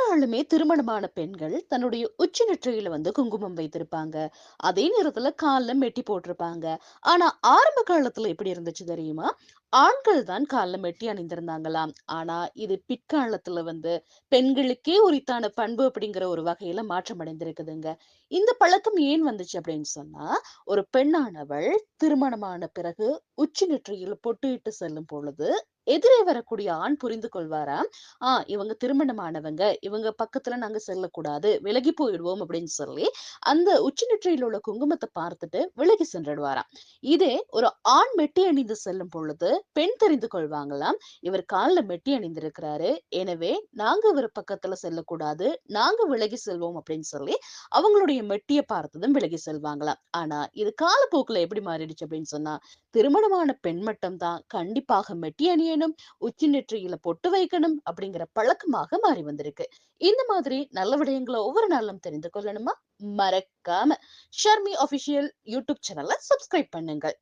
பெரும்பாலுமே திருமணமான பெண்கள் தன்னுடைய உச்சி நெற்றியில குங்குமம் வைத்திருப்பாங்க. அதே நேரத்துல கால்ல மெட்டி போட்டிருப்பாங்க. ஆனா ஆரம்ப காலத்துல எப்படி இருந்துச்சு தெரியுமா? ஆண்கள் தான் கால்ல மெட்டி அணிந்திருந்தாங்களாம். ஆனா இது பிற்காலத்துல பெண்களுக்கே உரித்தான பண்பு அப்படிங்கிற ஒரு வகையில மாற்றம் அடைந்திருக்குதுங்க. இந்த பழக்கம் ஏன் வந்துச்சு அப்படின்னு சொன்னா, ஒரு பெண்ணானவள் திருமணமான பிறகு உச்சி நெற்றியில பொட்டு செல்லும் பொழுது, எதிரே வரக்கூடிய ஆண் புரிந்து கொள்வாராம். இவங்க திருமணமானவங்க. இவங்க பக்கத்துல நாங்க செல்லக்கூடாது. விலகி போயிடுவோம் அப்படின்னு சொல்லி, அந்த உச்சி நெற்றியில உள்ள குங்குமத்த பார்த்துட்டு விலகி சென்றுடுவாராம். இதே ஒரு ஆண் மெட்டி அணிந்து செல்லும் பொழுது, பெண் தெரிந்து கொள்வாங்களாம். இவர் கால்ல மெட்டி அணிந்திருக்கிறாரு. எனவே நாங்க இவர் பக்கத்துல செல்லக்கூடாது. நாங்க விலகி செல்வோம் அப்படின்னு சொல்லி, அவங்களுடைய மெட்டிய பார்த்ததும் விலகி செல்வாங்களாம். ஆனா, இது காலப்போக்குல எப்படி மாறிடுச்சு அப்படின்னு சொன்னா, திருமணமான பெண் மட்டும் தான் கண்டிப்பாக மெட்டி அணியணும், உச்சி நெற்றியில பொட்டு வைக்கணும் அப்படிங்கிற பழக்கமாக மாறி வந்திருக்கு. இந்த மாதிரி நல்ல விடயங்கள ஒவ்வொரு நாளும் தெரிந்து கொள்ளணுமா? மறக்காம ஷர்மி ஆஃபிஷியல் யூடியூப் சேனல சப்ஸ்கிரைப் பண்ணுங்க.